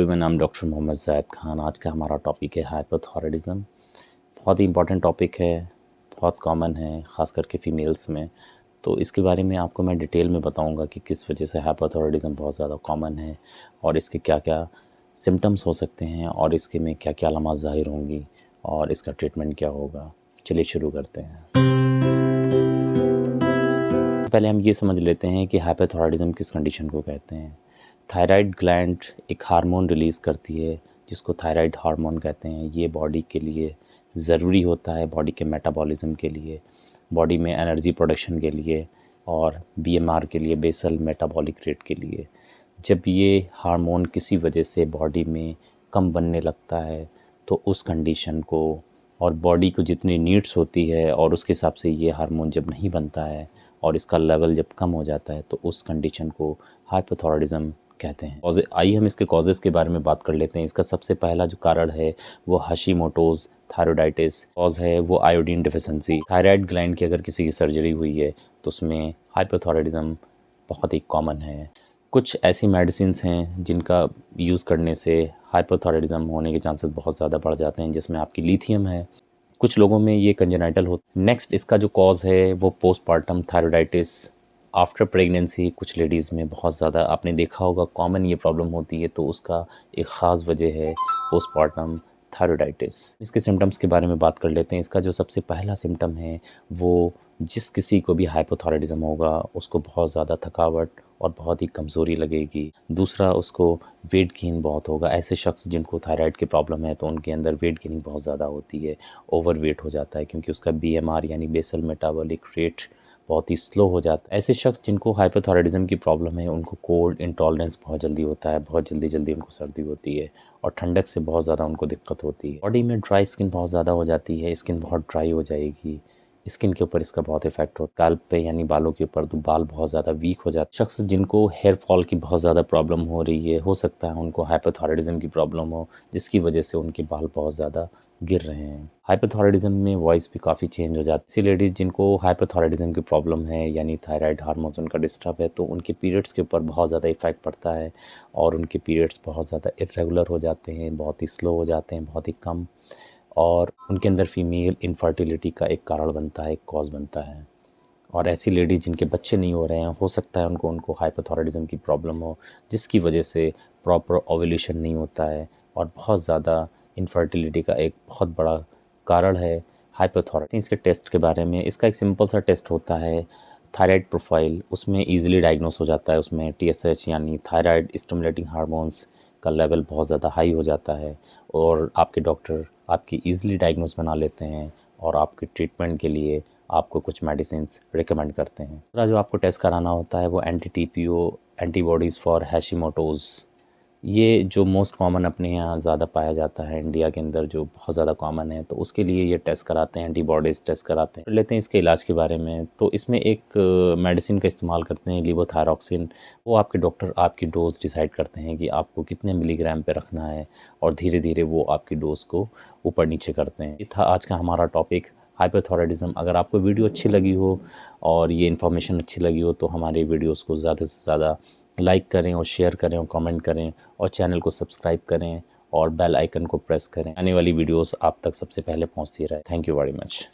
Everyone, नाम doctor Mohammad Zahid Khan. आज का हमारा टॉपिक है हाइपोथायराइडिज़म। बहुत ही इंपॉर्टेंट टॉपिक है, बहुत कॉमन है, ख़ास करके फ़ीमेल्स में। तो इसके बारे में आपको मैं डिटेल में बताऊंगा कि किस वजह से हाइपोथायराइडिज़म बहुत ज़्यादा कॉमन है और इसके क्या क्या सिम्टम्स हो सकते हैं और इसके में क्या क्या अलामात ज़ाहिर होंगी और इसका ट्रीटमेंट क्या होगा। चलिए शुरू करते हैं। पहले हम ये समझ लेते हैं कि हाइपोथायराइडिज़म किस कंडीशन को कहते हैं। थायराइड ग्लैंड एक हार्मोन रिलीज़ करती है जिसको थायराइड हार्मोन कहते हैं। ये बॉडी के लिए ज़रूरी होता है, बॉडी के मेटाबॉलिज़्म के लिए, बॉडी में एनर्जी प्रोडक्शन के लिए और बीएमआर के लिए, बेसल मेटाबॉलिक रेट के लिए। जब ये हार्मोन किसी वजह से बॉडी में कम बनने लगता है तो उस कंडीशन को, और बॉडी को जितनी नीड्स होती है और उसके हिसाब से ये हार्मोन जब नहीं बनता है और इसका लेवल जब कम हो जाता है तो उस कंडीशन को हाइपोथायराइडिज़म कहते हैं। आइए हम इसके कॉजेज़ के बारे में बात कर लेते हैं। इसका सबसे पहला जो कारण है वो हाशिमोटोज़ थायराइडाइटिस कॉज है, वो आयोडीन डिफिशेंसी। थायराइड ग्लैंड की अगर किसी की सर्जरी हुई है तो उसमें हाइपोथायराइडिज़म बहुत ही कॉमन है। कुछ ऐसी मेडिसिन्स हैं जिनका यूज़ करने से हाइपोथायराइडिज़म होने के चांसेस बहुत ज़्यादा बढ़ जाते हैं, जिसमें आपकी लिथियम है। कुछ लोगों में ये कंजेनाइटल हो। नेक्स्ट इसका जो कॉज़ है वो पोस्टपार्टम थायराइडाइटिस आफ्टर प्रेगनेंसी। कुछ लेडीज़ में बहुत ज़्यादा आपने देखा होगा कॉमन ये प्रॉब्लम होती है, तो उसका एक ख़ास वजह है पोस्टपार्टम थायराइडाइटिस। इसके सिम्टम्स के बारे में बात कर लेते हैं। इसका जो सबसे पहला सिम्टम है वो, जिस किसी को भी हाइपोथायराइडिज़म होगा उसको बहुत ज़्यादा थकावट और बहुत ही कमज़ोरी लगेगी। दूसरा, उसको वेट गेन बहुत होगा। ऐसे शख्स जिनको थायराइड की प्रॉब्लम है तो उनके अंदर वेट गेनिंग बहुत ज़्यादा होती है, ओवर वेट हो जाता है क्योंकि उसका बीएमआर यानी बेसल मेटाबॉलिक रेट बहुत ही स्लो हो जाता है। ऐसे शख्स जिनको हाइपोथायराइडिज़म की प्रॉब्लम है उनको कोल्ड इंटॉलरेंस बहुत जल्दी होता है, बहुत जल्दी उनको सर्दी होती है और ठंडक से बहुत ज़्यादा उनको दिक्कत होती है। बॉडी में ड्राई स्किन बहुत ज़्यादा हो जाती है, स्किन बहुत ड्राई हो जाएगी। स्किन के ऊपर इसका बहुत इफेक्ट होता है, गाल पे यानी बालों के ऊपर, तो बाल बहुत ज़्यादा वीक हो जाते हैं। शख्स जिनको हेयर फॉल की बहुत ज़्यादा प्रॉब्लम हो रही है, हो सकता है उनको हाइपोथायराइडिज़म की प्रॉब्लम हो जिसकी वजह से उनके बाल बहुत ज़्यादा गिर रहे हैं। हाइपोथायराइडिज़म में वॉइस भी काफ़ी चेंज हो जाती है। ऐसी लेडीज़ जिनको हाइपोथायराइडिज़म की प्रॉब्लम है यानी थायराइड हार्मोन्स उनका डिस्टर्ब है तो उनके पीरियड्स के ऊपर बहुत ज़्यादा इफेक्ट पड़ता है और उनके पीरियड्स बहुत ज़्यादा इरेगुलर हो जाते हैं, बहुत ही स्लो हो जाते हैं, बहुत ही कम, और उनके अंदर फीमेल इनफर्टिलिटी का एक कारण बनता है, एक कॉज बनता है। और ऐसी लेडीज़ जिनके बच्चे नहीं हो रहे हैं, हो सकता है उनको हाइपोथायराइडिज़म की प्रॉब्लम हो जिसकी वजह से प्रॉपर ओव्यूलेशन नहीं होता है और बहुत ज़्यादा इनफर्टिलिटी का एक बहुत बड़ा कारण है हाइपोथायराइडिज़म। इसके टेस्ट के बारे में, इसका एक सिंपल सा टेस्ट होता है थायराइड प्रोफाइल। उसमें ईजिली डायग्नोस हो जाता है। उसमें टीएसएच यानी थायराइड स्टिमुलेटिंग हार्मोन्स का लेवल बहुत ज़्यादा हाई हो जाता है और आपके डॉक्टर आपकी ईजिली डायग्नोस बना लेते हैं और आपके ट्रीटमेंट के लिए आपको कुछ मेडिसिन्स रिकमेंड करते हैं। दूसरा जो आपको टेस्ट कराना होता है वो एंटी-टीपीओ एंटीबॉडीज़ फॉर हैशिमोटोज़। ये जो मोस्ट कॉमन अपने यहाँ ज़्यादा पाया जाता है इंडिया के अंदर, जो बहुत ज़्यादा कॉमन है, तो उसके लिए ये टेस्ट कराते हैं, एंटीबॉडीज़ टेस्ट कराते हैं। लेते हैं इसके इलाज के बारे में, तो इसमें एक मेडिसिन का इस्तेमाल करते हैं लीवोथायरॉक्सिन। वो आपके डॉक्टर आपकी डोज़ डिसाइड करते हैं कि आपको कितने मिलीग्राम पे रखना है और धीरे धीरे वो आपकी डोज़ को ऊपर नीचे करते हैं। ये था आज का हमारा टॉपिक हाइपोथायराइडिज़म। अगर आपको वीडियो अच्छी लगी हो और ये इन्फॉर्मेशन अच्छी लगी हो तो हमारे वीडियोस को ज़्यादा से ज़्यादा लाइक करें और शेयर करें और कमेंट करें और चैनल को सब्सक्राइब करें और बेल आइकन को प्रेस करें। आने वाली वीडियोस आप तक सबसे पहले पहुंचती रहे। Thank you very much.